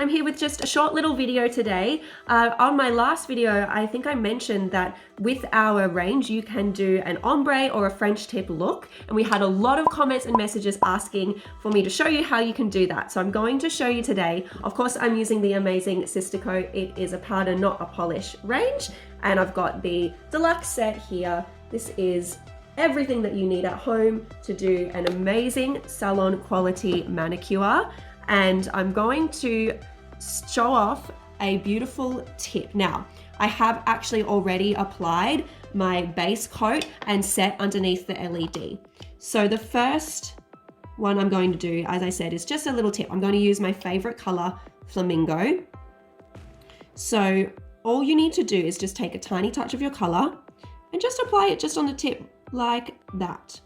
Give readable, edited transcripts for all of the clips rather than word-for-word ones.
I'm here with just a short little video today. On my last video, I think I mentioned that with our range, you can do an ombre or a French tip look. And we had a lot of comments and messages asking for me to show you how you can do that. So I'm going to show you today. Of course, I'm using the amazing Sisterco. It is a powder, not a polish range. And I've got the deluxe set here. This is everything that you need at home to do an amazing salon quality manicure. And I'm going to show off a beautiful tip. Now, I have actually already applied my base coat and set underneath the LED. So the first one I'm going to do, as I said, is just a little tip. I'm going to use my favorite color, Flamingo. So all you need to do is just take a tiny touch of your color and just apply it just on the tip like that.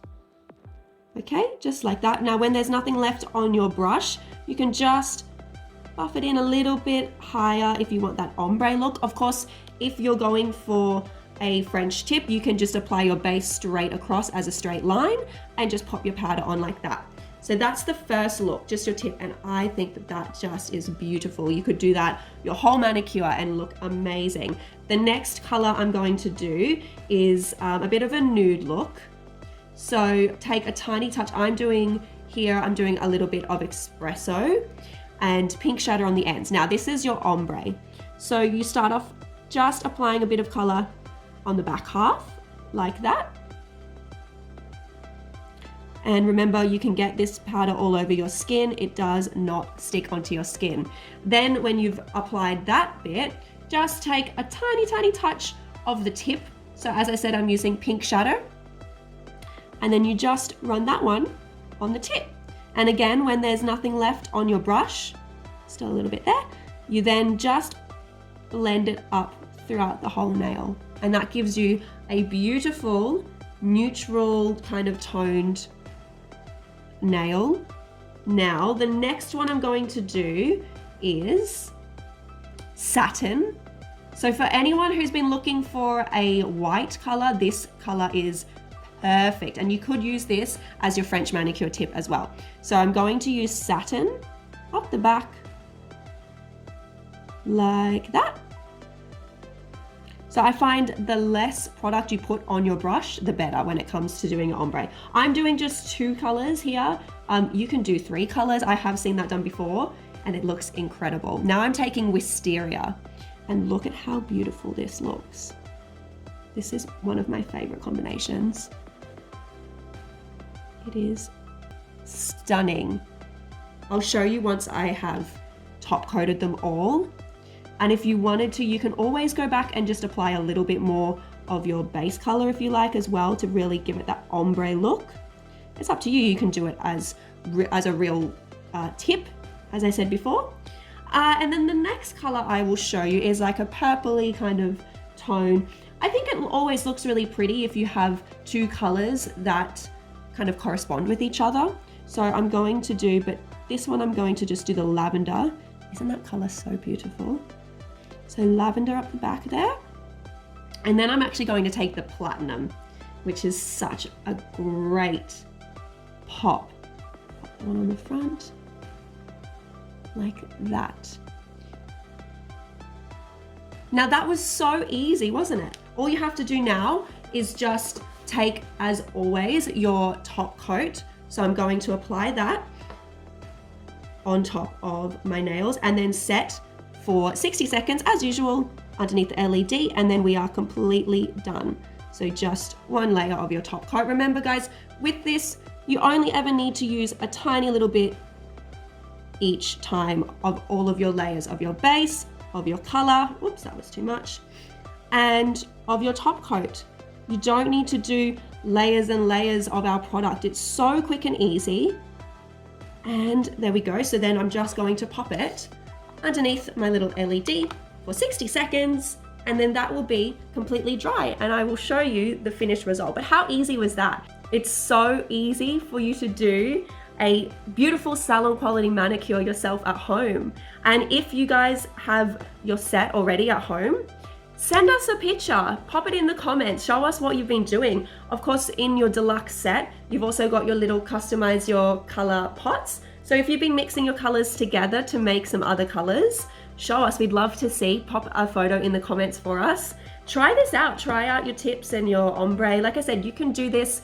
Okay, just like that. Now, when there's nothing left on your brush, you can just buff it in a little bit higher if you want that ombre look. Of course, if you're going for a French tip, you can just apply your base straight across as a straight line and just pop your powder on like that. So that's the first look, just your tip, and I think that that just is beautiful. You could do that your whole manicure and look amazing. The next color I'm going to do is a bit of a nude look. So take a tiny touch. I'm doing a little bit of espresso and pink shadow on the ends. Now this is your ombre. So you start off just applying a bit of color on the back half like that. And remember, you can get this powder all over your skin. It does not stick onto your skin. Then when you've applied that bit, just take a tiny, tiny touch of the tip. So as I said, I'm using pink shadow. And then you just run that one on the tip. And again, when there's nothing left on your brush, still a little bit there, you then just blend it up throughout the whole nail. And that gives you a beautiful, neutral kind of toned nail. Now, the next one I'm going to do is satin. So for anyone who's been looking for a white color, this color is perfect. And you could use this as your French manicure tip as well. So I'm going to use satin up the back like that. So I find the less product you put on your brush, the better when it comes to doing your ombre. I'm doing just 2 colors here. You can do 3 colors. I have seen that done before and it looks incredible. Now I'm taking Wisteria and look at how beautiful this looks. This is one of my favorite combinations. It is stunning. I'll show you once I have top coated them all. And if you wanted to, you can always go back and just apply a little bit more of your base color if you like as well to really give it that ombre look. It's up to you. You can do it as a real tip, as I said before. And then the next color I will show you is like a purpley kind of tone. I think it always looks really pretty if you have 2 colors that kind of correspond with each other. So I'm going to do, but this one I'm going to just do the lavender. Isn't that color so beautiful? So lavender up the back there. And then I'm actually going to take the platinum, which is such a great pop. Pop the one on the front, like that. Now that was so easy, wasn't it? All you have to do now is just take, as always, your top coat. So I'm going to apply that on top of my nails and then set for 60 seconds as usual underneath the LED, and then we are completely done. So just 1 layer of your top coat. Remember guys, with this, you only ever need to use a tiny little bit each time of all of your layers of your base, of your color, whoops, that was too much, and of your top coat. You don't need to do layers and layers of our product. It's so quick and easy. And there we go. So then I'm just going to pop it underneath my little LED for 60 seconds, and then that will be completely dry. And I will show you the finished result. But how easy was that? It's so easy for you to do a beautiful salon quality manicure yourself at home. And if you guys have your set already at home, send us a picture, pop it in the comments, show us what you've been doing. Of course, in your deluxe set, you've also got your little customize your color pots. So if you've been mixing your colors together to make some other colors, show us. We'd love to see. Pop a photo in the comments for us. Try this out. Try out your tips and your ombre. Like I said, you can do this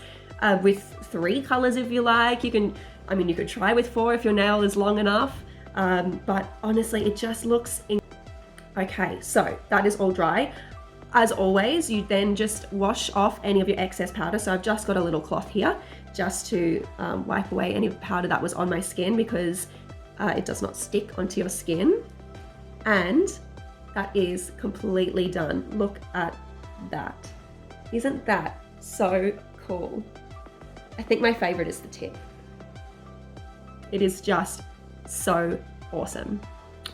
with 3 colors if you like. You could try with 4 if your nail is long enough. But honestly, it just looks okay. So that is all dry. As always, you then just wash off any of your excess powder. So I've just got a little cloth here just to wipe away any powder that was on my skin, because it does not stick onto your skin. And that is completely done. Look at that. Isn't that so cool? I think my favorite is the tip. It is just so awesome.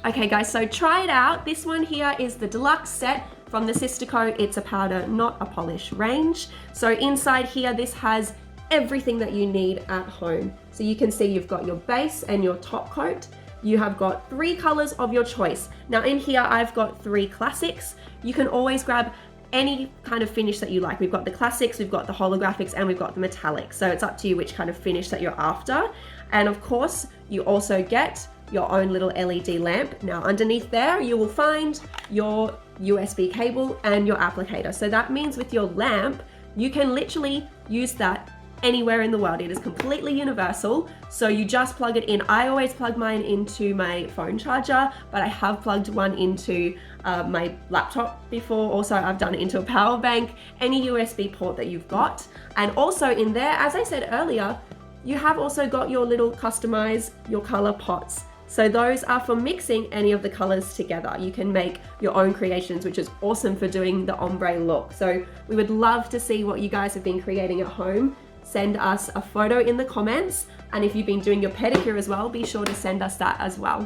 Okay guys, so try it out. This one here is the deluxe set from the Sisterco. It's a powder, not a polish range. So inside here, this has everything that you need at home. So you can see you've got your base and your top coat. You have got 3 colors of your choice. Now in here, I've got 3 classics. You can always grab any kind of finish that you like. We've got the classics, we've got the holographics, and we've got the metallics. So it's up to you which kind of finish that you're after. And of course, you also get your own little LED lamp. Now underneath there, you will find your USB cable and your applicator. So that means with your lamp, you can literally use that anywhere in the world. It is completely universal. So you just plug it in. I always plug mine into my phone charger, but I have plugged one into my laptop before. Also, I've done it into a power bank, any USB port that you've got. And also in there, as I said earlier, you have also got your little customize your color pots. So those are for mixing any of the colors together. You can make your own creations, which is awesome for doing the ombre look. So we would love to see what you guys have been creating at home. Send us a photo in the comments. And if you've been doing your pedicure as well, be sure to send us that as well.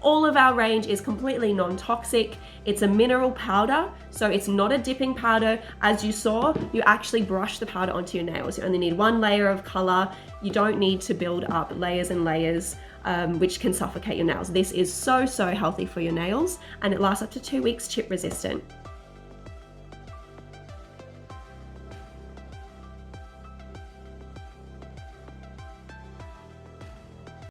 All of our range is completely non-toxic. It's a mineral powder, so it's not a dipping powder. As you saw, you actually brush the powder onto your nails. You only need 1 layer of color. You don't need to build up layers and layers, which can suffocate your nails. This is so healthy for your nails, and it lasts up to 2 weeks chip resistant.